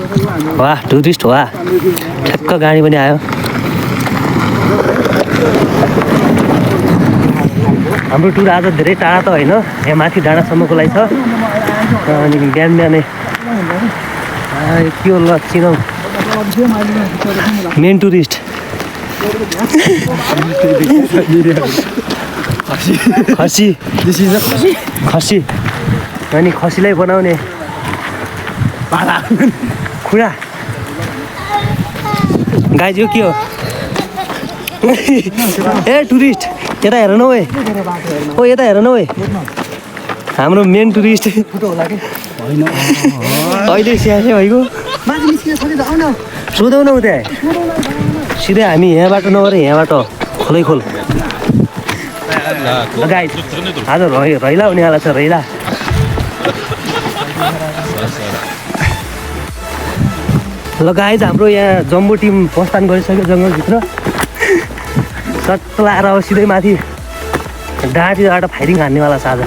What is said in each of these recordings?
वाह टुरिस्ट वाह ठ्याक्क गाडी पनि आयो हाम्रो टुर आज धेरै टाढा त होइन यहाँ माथि डाँडासम्मको लागि छ अनि बिहान बिहानै के हो ल चिनौ मेन टुरिस्ट खसी खसी अनि खसीलाई बनाउने खुडा गाई यो के हो ए टुरिस्ट यता हेर न ओए ओ यता हेर न ओए हाम्रो मेन टुरिस्ट अहिले स्यासे भइगयो सोधौ न उता सिधै हामी यहाँबाट नगएर यहाँबाट खोलै खोल गाई आज रैला हुनेवाला छ रैला ल गाइज हाम्रो यहाँ जम्बो टिम प्रस्थान गरिसक्यो जङ्गलभित्र सट्ट लाएर अब सिधै माथि डाँडीबाट फायरिङ हान्नेवाला छ आज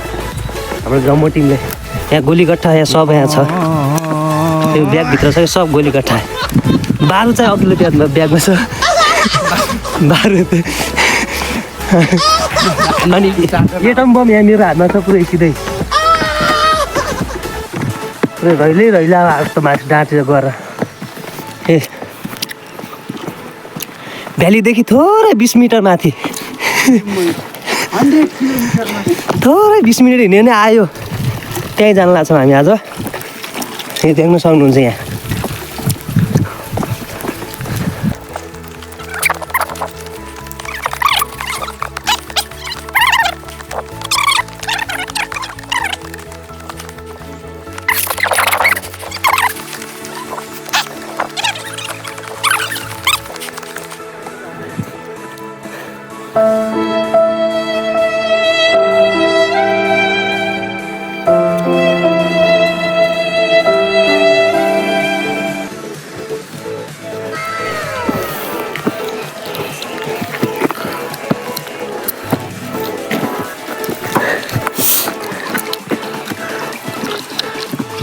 हाम्रो जम्बो टिमले यहाँ गोलीगट्ठा यहाँ सब यहाँ छ त्यो ब्यागभित्र छ सब गोलीगट्ठा बारु चाहिँ अघिल्लो ब्यागमा छ बारु अनि एटम बम यहाँ मेरो हातमा छ पुरै सिधै पुरै रैला जस्तो माथि डाँटेर गएर ए भ्यालीदेखि थोरै 20 मिटर माथि थोरै 20 मिनट हिँड्यो भने आयो त्यहीँ जान लाग्छौँ हामी आज यहाँ देख्न सक्नुहुन्छ यहाँ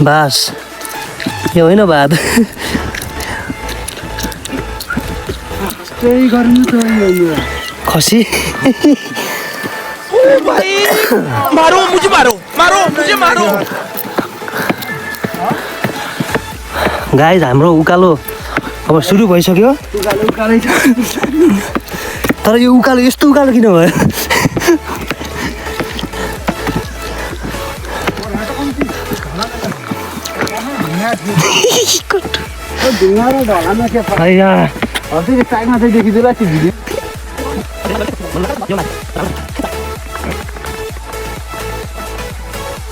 बास यो होइन बात खसी मारो मुझे मारो गाइज हाम्रो उकालो अब सुरु भइसक्यो तर यो उकालो यस्तो उकालो किन भयो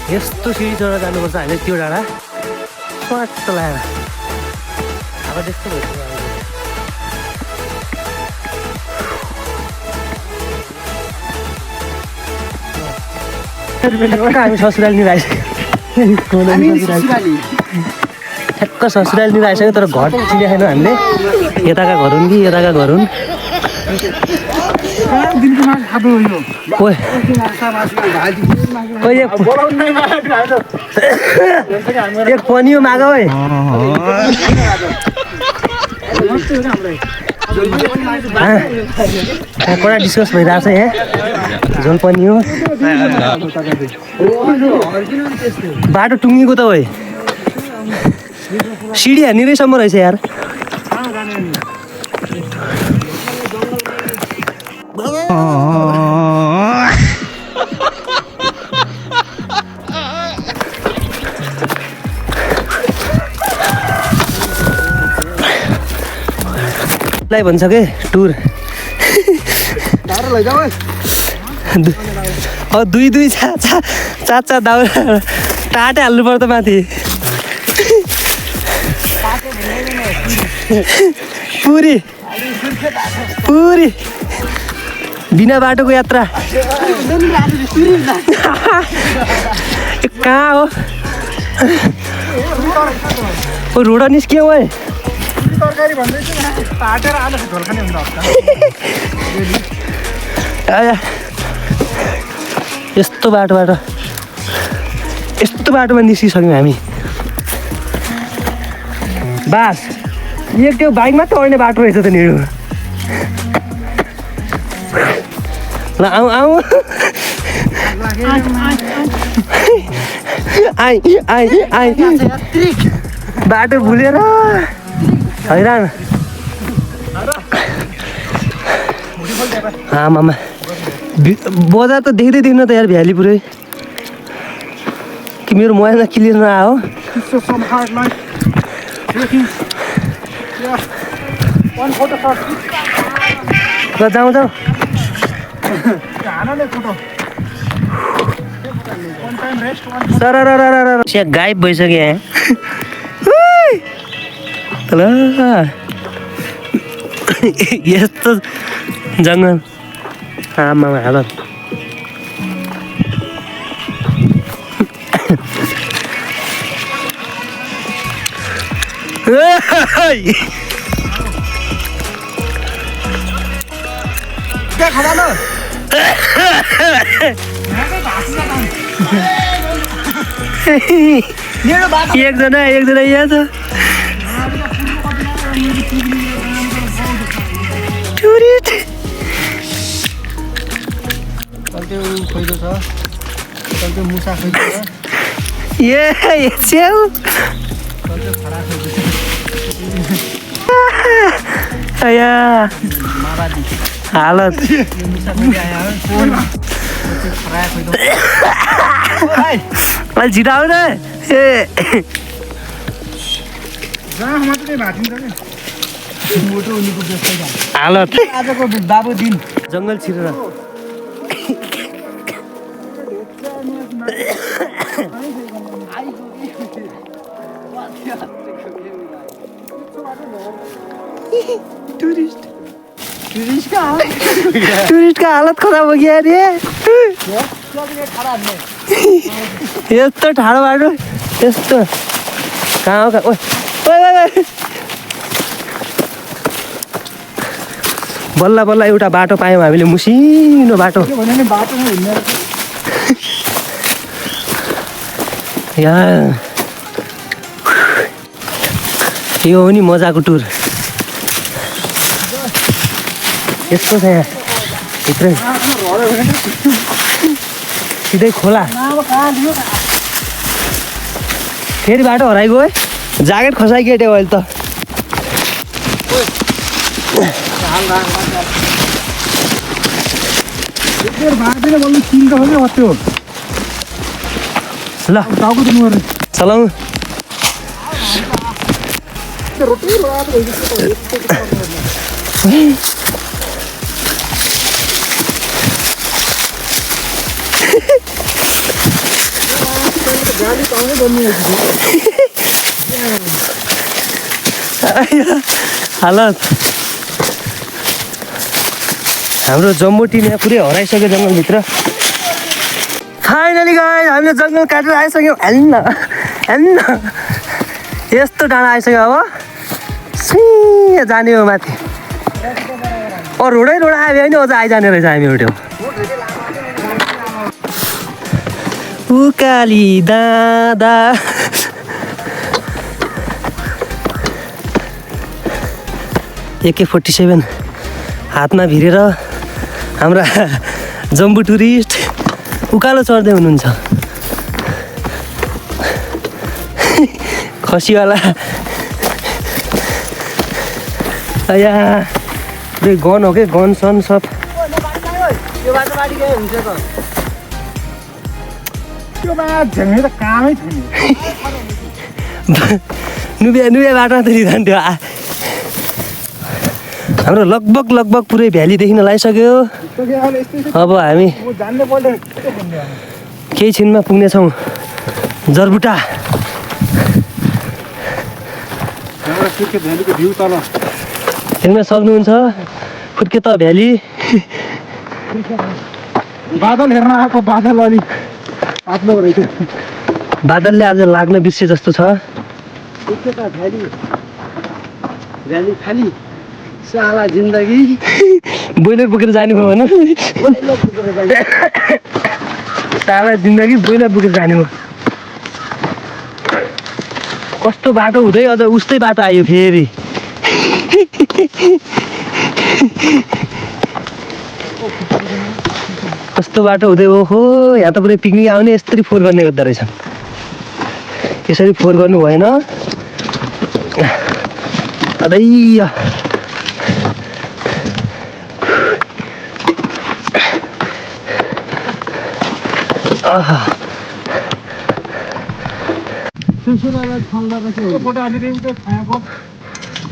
यस्तो सिडी चढेर जानुपर्छ हामीले त्यो डाँडा स्वाट लगाएर अब त्यस्तो भइसक्यो हामी ससुराली नि आइसक्यो ठ्याक्क ससुराली नि आइसक्यो तर घर चिनेको छैन हामीले यताका घर हुन् कि यताका घर हुन् एक पनियो माग है कडा डिस्कस भइरहेको छ यहाँ झोल पनियो बाटो टुङ्गिएको त है सिडी हान्ने रहेसम्म रहेछ यार लाई भन्छ के टुर दुई दुई चार दाउरा टाटे हाल्नु पर्छ माथि पुरी बिना बाटोको यात्रा कहाँ हो रोड निस्क्यो है यस्तो बाटोमा निस्किसक्यौँ हामी बास एक त्यो बाइकमा त ओर्ने बाटो रहेछ त निडो ल आऊ आऊ आइ आइ आइ बाटो भुलेर हैरान आमामा बजार त देख्दै देख्न त यार भ्याली पुरै कि मेरो मोबाइलमा क्लियर नआयो ल जाउँ जाउँ सर गायब भइसक्यो यहाँ ल यस्तो जङ्गल आमामा हालत एकजना यहाँ छ टुरिस्ट च्याउ हालत अहिले छिटो आउन ए हालत आजको बाबु दिन जङ्गल छिरेर टुरिस्टको हालत खराब हो गया रे यस्तो ठाडो बाटो यस्तो कहाँ हो कहाँ बल्ल बल्ल एउटा बाटो पायौँ हामीले मुसिनो बाटो यहाँ यो हो नि मजाको टुर यस्तो छ यहाँ भित्रै सिधै खोला फेरि बाटो हराइगयो है ज्याकेट खसाइकेट्यो अहिले त ल चलाउँ हालत हाम्रो जम्बो टिम यहाँ पुरै हराइसक्यो जङ्गलभित्र फाइनली गाइस हामीले जङ्गल काटेर आइसक्यौँ हेर्नु यस्तो डाँडा आइसक्यो अब सिँ जाने हो माथि रोडै रोड आयो भने अझ आइजाने रहेछ हामी उठ्यौँ उकाली दादा AK-47 हातमा भिरेर हाम्रा जम्बू टुरिस्ट उकालो चढ्दै हुनुहुन्छ खसीवाला या गन हो कि गन सन सब नुबिया बाटोमा त जान्थ्यो हाम्रो लगभग पुरै भ्याली देखिन लागिसक्यो अब हामी केही छिनमा पुग्नेछौँ जरबुटा हेर्न सक्नुहुन्छ फुर्के त भ्याली बादल हेर्न आएको बादल अलि आफ्नो रहेछ बादलले आज लाग्न बिर्से जस्तो छ भ्याली खाली साला जिन्दगी बोइलर बोकेर जाने भयो भन साला जिन्दगी बोइलर बोकेर जाने भयो कस्तो बाटो हुँदै अझ उस्तै बाटो आयो फेरि कस्तो बाटो हुँदै ओहो यहाँ त पुरै पिकनिक आउने यस्तरी फोहोर गर्ने गर्दो रहेछ यसरी फोहोर गर्नु भएन अदै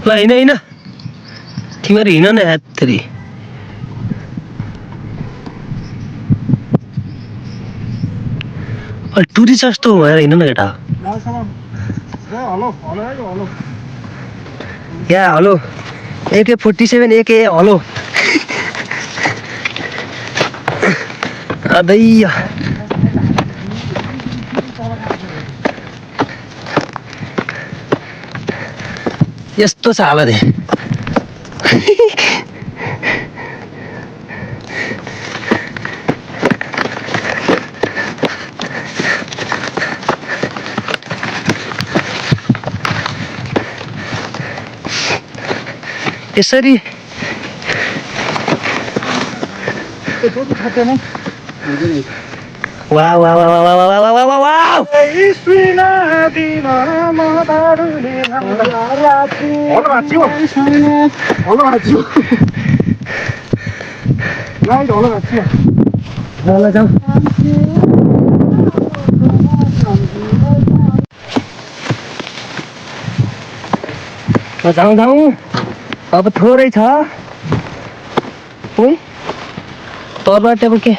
ल हिँड तिमीहरू हिँड न यात्री टुरिस्ट जस्तो भएर हिँड न केटा या हेलो AK-47 AK हेलो अदै यस्तो छ हालत यसरी wow wow wow wow wow wow wow wow ल जाऊ जाउँ जाउँ अब थोरै छ ओइ तलबाट अब के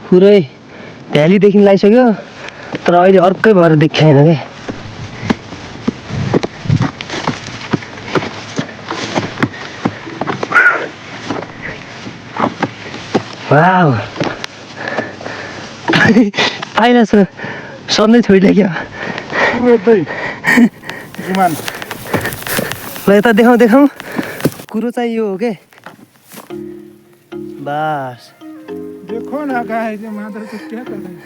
पुरै भ्यालीदेखि लगाइसक्यो तर अहिले अर्कै भएर देखाएन क्या वाउ आइला सधैँ छोडिले क्या ल यता देखाउँ कुरो चाहिँ यो हो के बस देखो ना गाइस ये मादर को क्या कर रहे हैं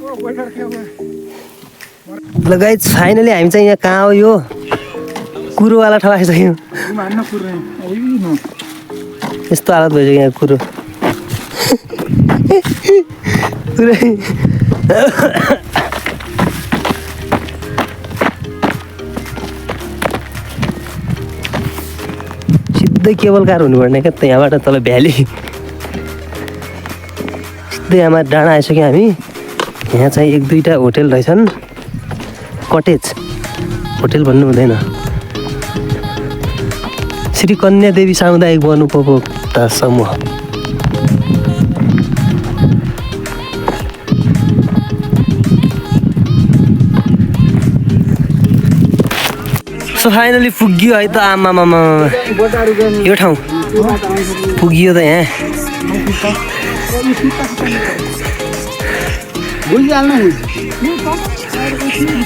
ओ वेटर क्या हुआ ल गाइस फाइनली हामी चाहिँ यहाँ कहाँ हो यो कुरोवाला ठाउँ आइसक्यौँ मान्न पुर रहे हैं अभी न यस्तो हालत भइसक्यो यहाँ कुरो पुरै सिधै केबल कार हुनुपर्ने क्या त यहाँबाट तल भ्याली सिधै यहाँ डाँडा आइसक्यो हामी यहाँ चाहिँ 1-2टा होटेल रहेछन् कटेज होटेल भन्नु हुँदैन श्री कन्या देवी सामुदायिक वन उपभोक्ता समूह सो फाइनली पुग्यो है त आमामामा यो ठाउँ पुग्यो त यहाँ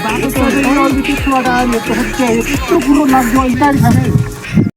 बाटो